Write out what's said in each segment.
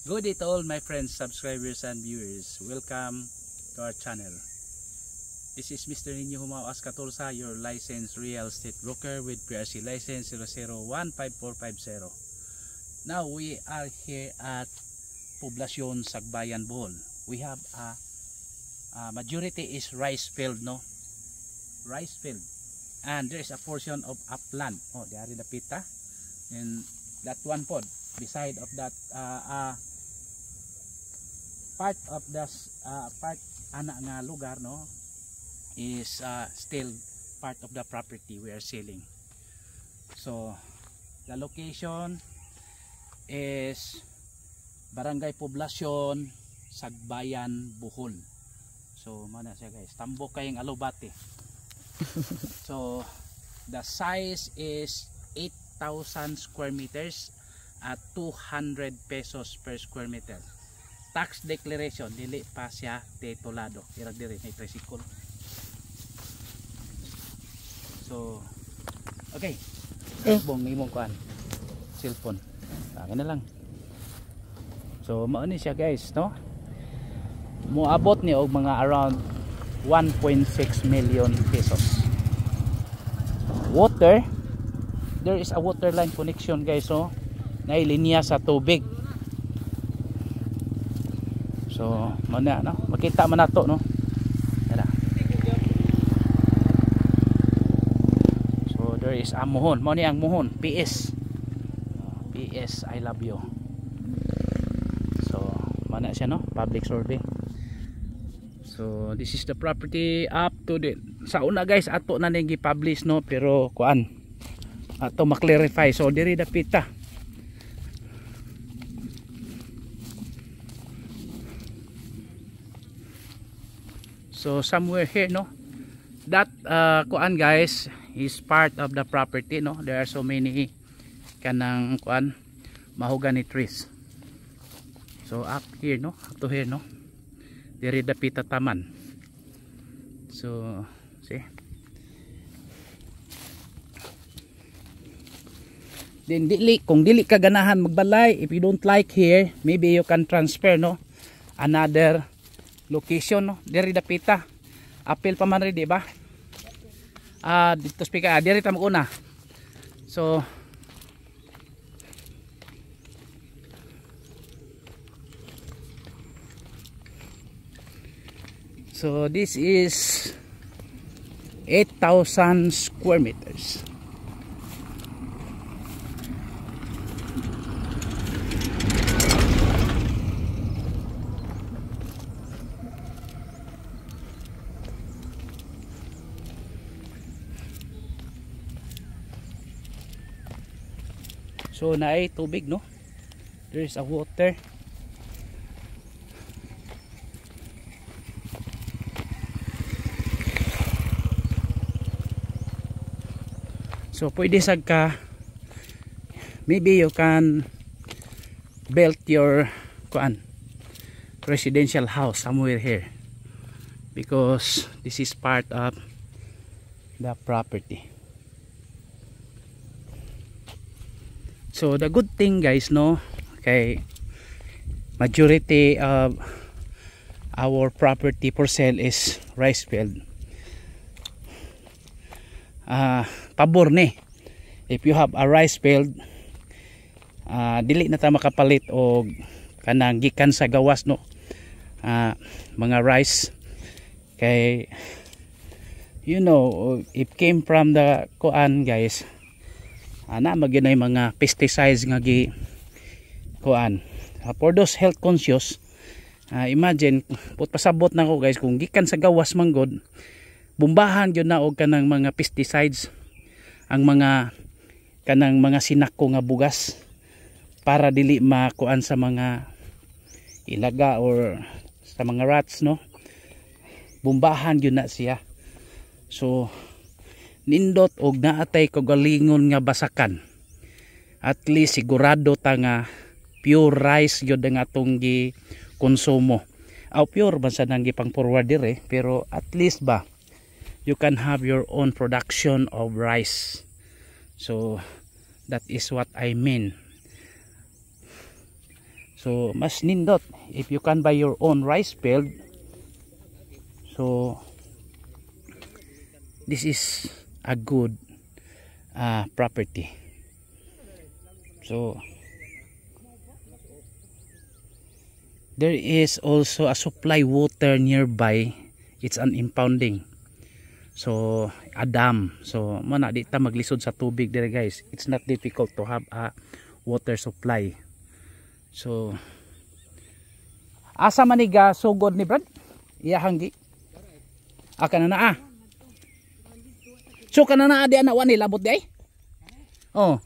Good day to all my friends, subscribers and viewers. Welcome to our channel. This is Mr. Nino Humao Ascatolsa, your licensed real estate broker with PRC license 0015450. Now we are here at Poblacion, Sagbayan, Bohol. We have a majority is rice field, no? Rice field. And there is a portion of upland. Oh, there are the pita. And that one pod beside of that part of the part ana nga lugar, no, is still part of the property we are selling. So the location is Barangay Poblacion, Sagbayan, Bohol. So mana siya guys, tambok kayong Alubate. So the size is 8,000 square meters at 200 pesos per square meter. Tax declaration dili pa siya titulado, irag diri may tricycle. So okay, bong imong kuan cellphone akin na lang. So mao ni siya guys, no, moabot ni og mga around 1.6 million pesos. Water, there is a water line connection guys, no, na linya sa tubig. So mana, no, makita man nato, no. Tara. So there is a muhon, mao ni ang muhon, PS. PS I love you. So mana siya, no, public survey. So this is the property up to the sa una guys, ato na ning gi-publish, no, pero kuan ato ma-clarify. So diri dapita. So somewhere here, no, that kuan guys is part of the property, no. There are so many kanang kuan mahogany trees. So up here, no, up to here, no, diri dapita taman. So see, then kung dili ka ganahan magbalay, if you don't like here, maybe you can transfer, no, another location, no, diri dapita. Apil pa man rin, di ba? Dito speaker, diri ta maguna. So this is 8,000 square meters. So na ay tubig, no, there is a water. So pwede sad ka, maybe you can build your kuan residential house somewhere here, because this is part of the property. So the good thing guys, no, okay, majority of our property for sale is rice field. Pabor ni if you have a rice field, dili na ta makapalit og kanang gikan sa gawas, no, mga rice, kay you know it came from the kuan guys, ana maginay mga pesticides nga gi kuan. For those health conscious, imagine put pasabot na ko guys, kung gikan sa gawas manggod, bumbahan gyud na og kanang mga pesticides ang mga kanang mga sinako nga bugas para dili makuan sa mga ilaga or sa mga rats, no, bumbahan gyud na siya. So nindot og naatay kagalingon nga basakan, at least sigurado ta nga pure rice gyud ang atong gi konsumo. Pure man sa nang gipang forward dire, pero at least ba you can have your own production of rice. So that is what I mean. So mas nindot if you can buy your own rice field. So this is a good property. So there is also a supply water nearby. It's an impounding. So a dam. So mana di ta maglisod sa tubig dire guys. It's not difficult to have a water supply. So asa maniga sugod ni Brad? Iyahang gi. Kana na So kana na di ana wani labot di ay? Oh.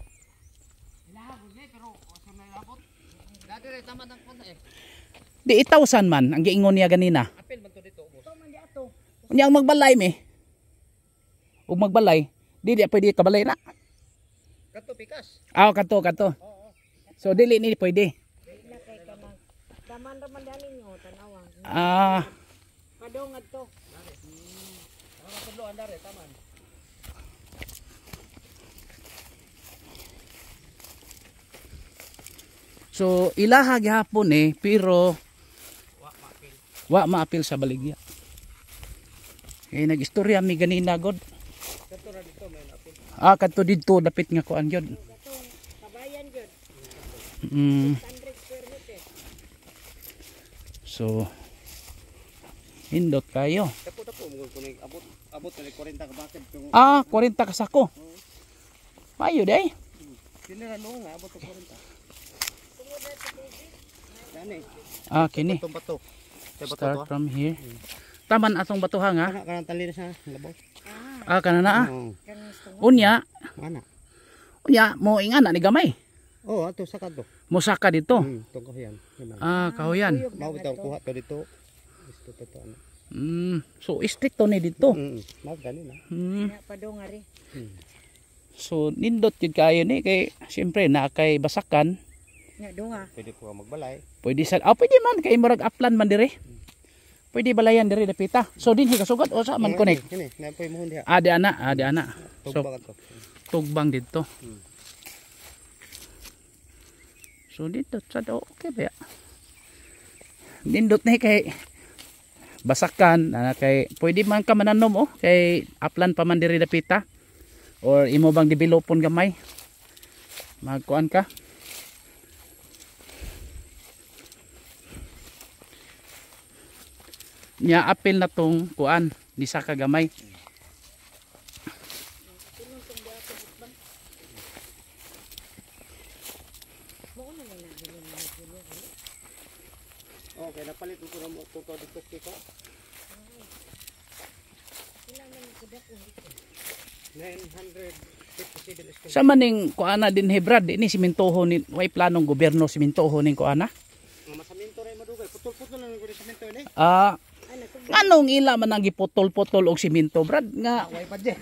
Di 1,000 man ang giingon niya ganina. Apil man to dito. Unya ang magbalay mi. Ug magbalay, di pwede kabalay na. Kato pikas. Kato. So dili ni pwede. Taman raman dali nyo tanawang. Padongad to. Padloan dare taman. So ilaha gihapon pero wa maapil sa baligya. Nag-istorya mi ganina god. Kato ra dito may apil. Kadto didto dapit nga kuan gyud. Kabayan gyud. 100 square meter. So hindot kayo. Dapo mo kuning abot na 40 ka bakit yung 40 ka sako. Mayo day. Kini ra no nga abot 40. Gani. Kini. Bato. Start from here. Taman atong batuhang ha. Kanang tali na sa labaw. Kana na Unya. Ana. Unya mo ingana ni gamay. Ato sa kadto. Mo saka dito. Tong kahoyan. Kahoyan. Mao bitaw kuha to dito. Gusto to ano. So stricto ni dito. Mao gani na. Padongari. So nindot jud kayo ni kay syempre na kay basakan. Nga dunga. Pwede ko magbalay. Pwede pwede man kay murag upland man dire. Pwede balayan dire dapita. So dinhi kasugod o sa man connect. Kini, napoy mo diha. Di ana. So Tugbang to. tugbang dito. So dito sa okay ba? Nindot na kay basakan kay pwede man ka mananom kay upland pa man diri dapita. Or imo bang developon gamay? Magkuan ka? Nya apil na tong kuan di sa kagamay. Okay, napalit ko na mo to dito kiko. Ilang man kuda ko. 957 Sa maning kuana din Hebrad ini simentoho ni way planong gobyerno simentoho ning kuana. Masaminto ray madugay. Putol-putol lang ko semento ni. Nganong ila man ang giputol-putol og simento Brad nga Way budget.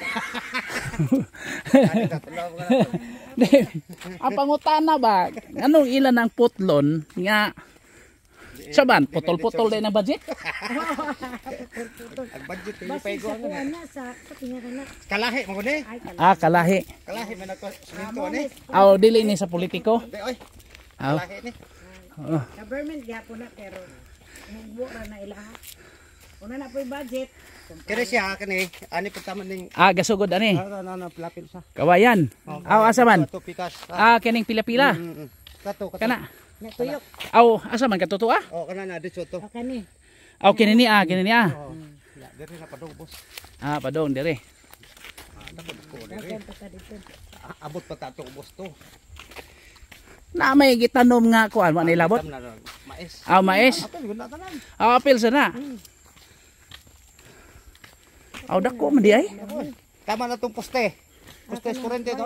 ang pangutana ba nganong ila ng putlon nga saban putol-putol din ang budget. Ang budget ni Basta paygo sa kuan na sa tingaran na. kalahi mo gud Ay Kalahi. Kalahi man ako semento ni. Dili ni sa politiko. Oy. Aw. Kalahi ni. government gyapon na pero mugbo ra na ilaha. Una na po'y budget. Kini siya kani ani pagtaman ning Gasugod ani. lapil sa. Kawayan. Asa man? To pikas. Kining pila-pila. Kato. Kana. Na tuyok. Asa man katuto Kana na dito to. Kani. Kini ni kini ni Dere na padong boss. Padong dire. Dagan pa ka dito. Abot pa tato boss to. Na may gitanom nga kuan wa nilabot. Mais. Mais. Apil gud na tanan. Apil sana. Dako man di ay. Tama na tong poste. Poste kurente to.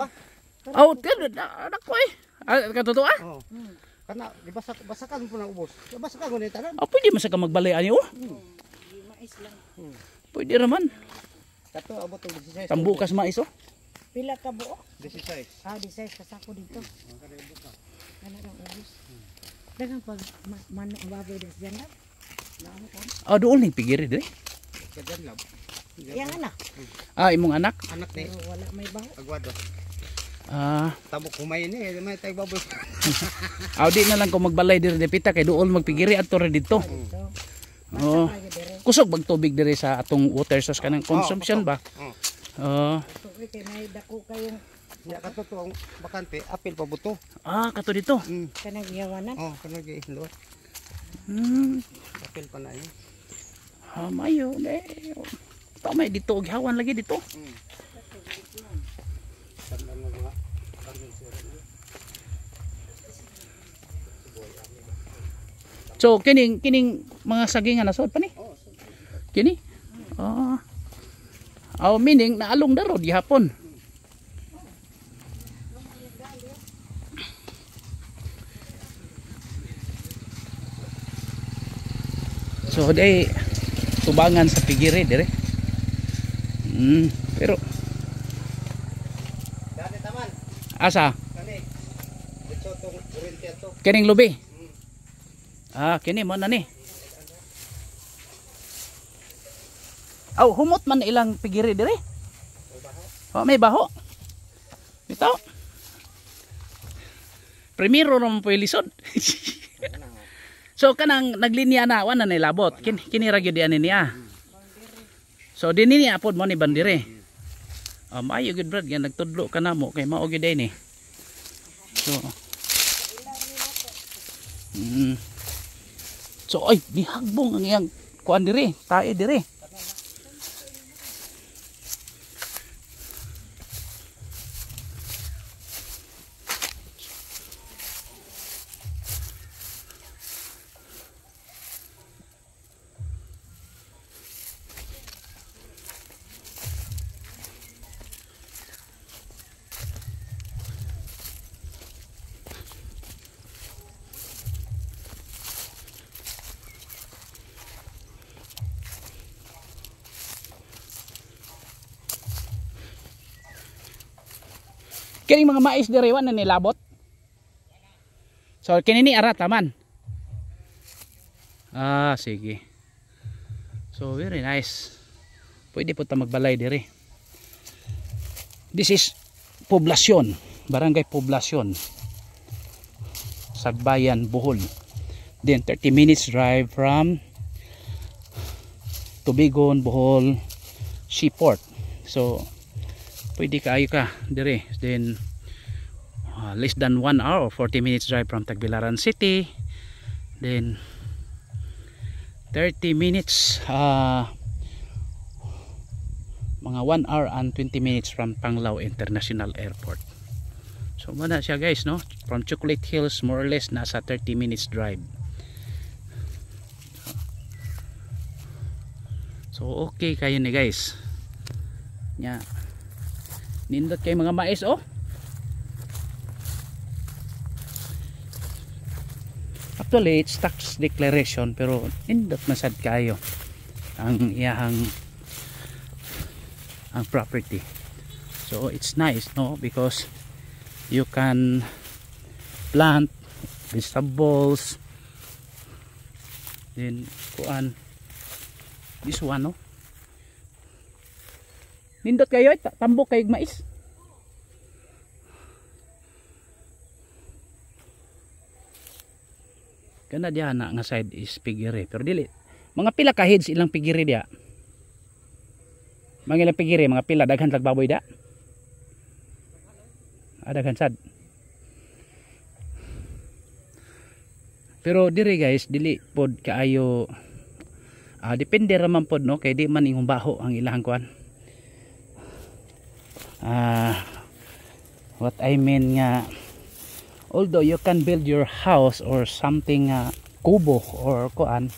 Dako ay. Katuto Oh. Kana basakan po na ubos. Basakan ko ni tanan. Pwede man sa ka magbalay ani Mais lang. Pwede raman. Kato abot tong 16. Tambukas mais Pila ka buo? 16. 16 kasako dito. Kana ra ubos. Dagang pag mano baboy des diyan lang. Naamo ko. Doon ning pigiri dire. Kadyan lang. Yang anak. Imong anak. Anak ni Pero wala may baho. Aguado. Tabok kumay ni, may tay baboy. Di na lang ko magbalay diri depita kay duol magpigiri adto ra dito. Dito. Oo. Lagi dire. Kusog bag tubig diri sa atong water source kanang consumption ba? Oo. So, kay may dako kayong Ya kato to ang bakante, apil pa buto. Kato dito. kanang iyawanan. Kanang giluwat. Apil pa na yun. Mayo may dito og hawan lagi dito. So kining mga sagingan nasod pa ni? Kini? Meaning naalong daro gihapon. So day tubangan sa pigiri dire. Pero Dati taman, asa? kani. Dito tong Oriental to. Kining lubi. Kini mo na ni. Humot man ilang pigiri dire. May baho. Bitaw. Primero ron po ilisod. So kanang naglinya na wana na labot. Kini ra gyud ani niya. So dinhi ni apod mo ni bandire. Maayo gyud brad nga nagtudlo ka namo kay mao gyud ni. So So ay bihagbong ang iyang kuan dire, tae dire. Kini mga mais dire wa na nilabot. So kini ni ara taman. Sige. So very nice. Pwede po ta magbalay dire. This is poblasyon, barangay poblasyon. Sagbayan, Bohol. Then 30 minutes drive from Tubigon, Bohol, Seaport. So pwede kaayo ka dire. Then less than 1 hour or 40 minutes drive from Tagbilaran City. Then 30 minutes mga 1 hour and 20 minutes from Panglao International Airport. So muna siya guys, no? From Chocolate Hills more or less nasa 30 minutes drive. So okay kayo ni guys. Nya nindot kay mga mais Actually it's tax declaration pero nindot masad kayo ang iyahang ang property. So it's nice, no, because you can plant vegetables, then kuan this one, no, nindot kayo tambok kay mais. Kana diha na nga side is pigiri pero dili mga pila ka heads ilang pigiri dia. Mga ilang pigiri, mga pila daghan lag baboy da. Daghan sad. Pero diri guys dili pod kaayo depende ra man pod, no, kay di man ingong baho ang ilahang kuan. What I mean nga, although you can build your house or something kubo or kuan,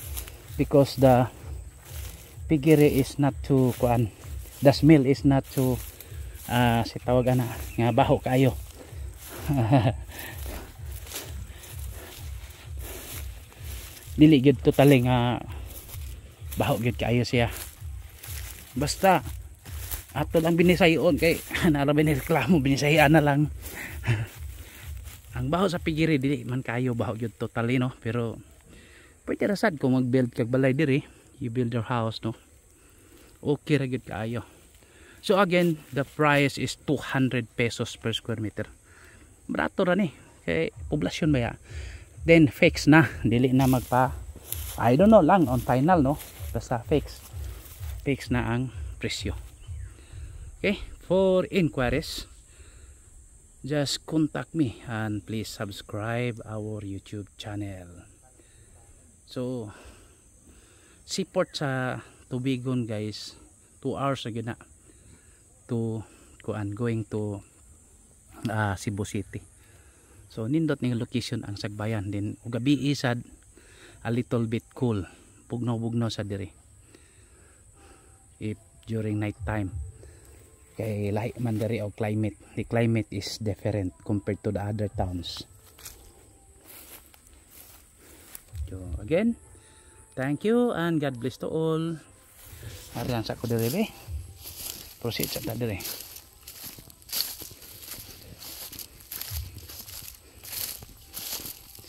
because the pigiri is not too kuan, the smell is not too si tawag ana nga baho kayo. Dili gyud totally nga baho gyud kayo siya. Basta ato lang binisayon kay nara binireklamo binisayan na lang. Ang baho sa pigiri dili man kayo baho gyud totally, no, pero pwede ra sad kung mag-build kag balay diri, you build your house, no, okay ra gyud kayo. So again, the price is 200 pesos per square meter. Barato ra ni. Kay poblasyon ba ya? Then fix na, dili na magpa I don't know lang on final no. Basta fix na ang presyo. Okay, for inquiries just contact me and please subscribe our YouTube channel. So seaport sa Tubigon guys, 2 hours na to going to Cebu City. So nindot ning location ang Sagbayan, din gabi isad a little bit cool, bugnaw sa diri if during night time. Kay lahi man diri og climate, the climate is different compared to the other towns. So again, thank you and God bless to all. Ariyan sa ko diri be. Proceed sa ta diri.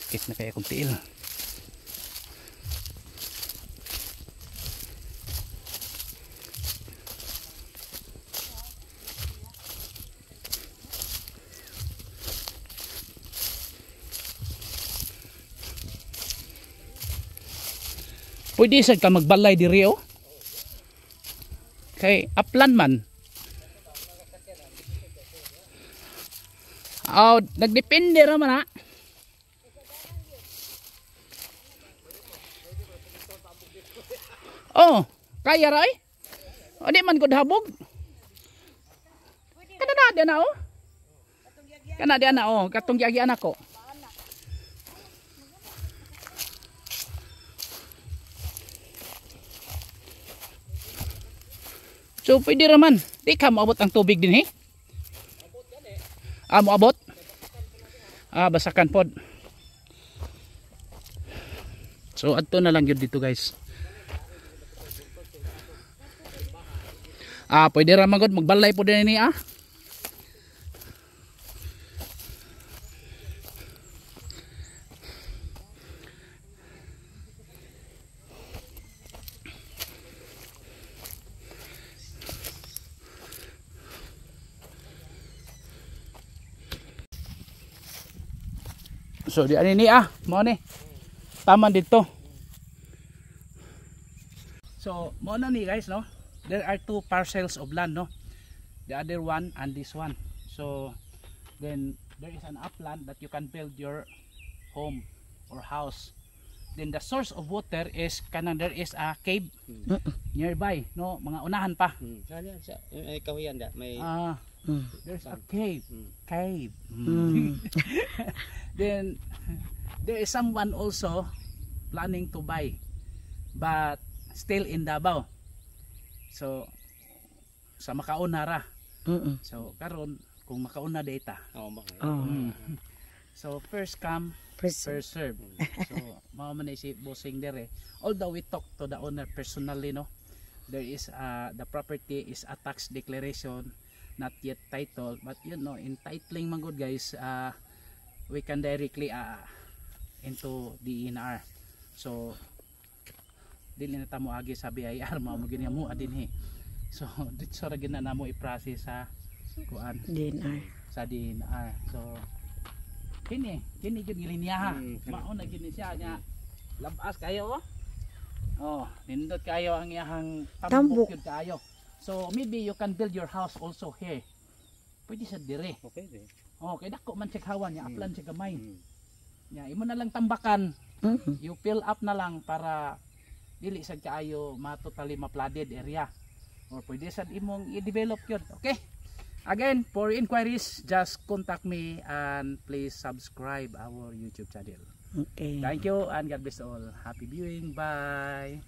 Skit na kaya kong tiil. Pwede sad ka magbalay diri oh. Kay upland man. Oh, nagdepende ra man ha. Oh, kaya ra ay. O di man gud habog. Kana na di na oh. Kana di na oh, katong giagian ako. So pwede raman, di ka maabot ang tubig din moabot? Basakan pod. So adto na lang yun dito guys. Pwede raman gud magbalay po din ni So di ani ni mo ni. Taman dito. So mo na ni guys no. There are 2 parcels of land no. The other one and this one. So then there is an upland that you can build your home or house. Then the source of water is kanang there is a cave nearby no, mga unahan pa. May kahuyan da, may there's a cave. Then there is someone also planning to buy but still in Davao. So sa makauna ra. So karon kung makauna data. So first come first serve. So mao man si bossing there. Although we talk to the owner personally no. There is the property is a tax declaration, not yet title, but you know in titling man good guys, we can directly into the DNR. So dili na ta mo agi sa BIR mao mo gini mo adin So dito ra gina namo i-process sa kuan DNR. Sa DNR. So kini gyud linya mao na gini siya nya labas kayo nindot kayo ang iyang tambok yun kayo. So maybe you can build your house also here. Pwede sa dire. Okay di. Kay dako man check hawan nya aplan siya gamay. Nya imo na lang tambakan. You fill up na lang para dili sad kaayo totally ma-flooded area. Or pwede sad imong i-develop yun. Okay? Again, for inquiries, just contact me and please subscribe our YouTube channel. Okay. Thank you and God bless all. Happy viewing. Bye.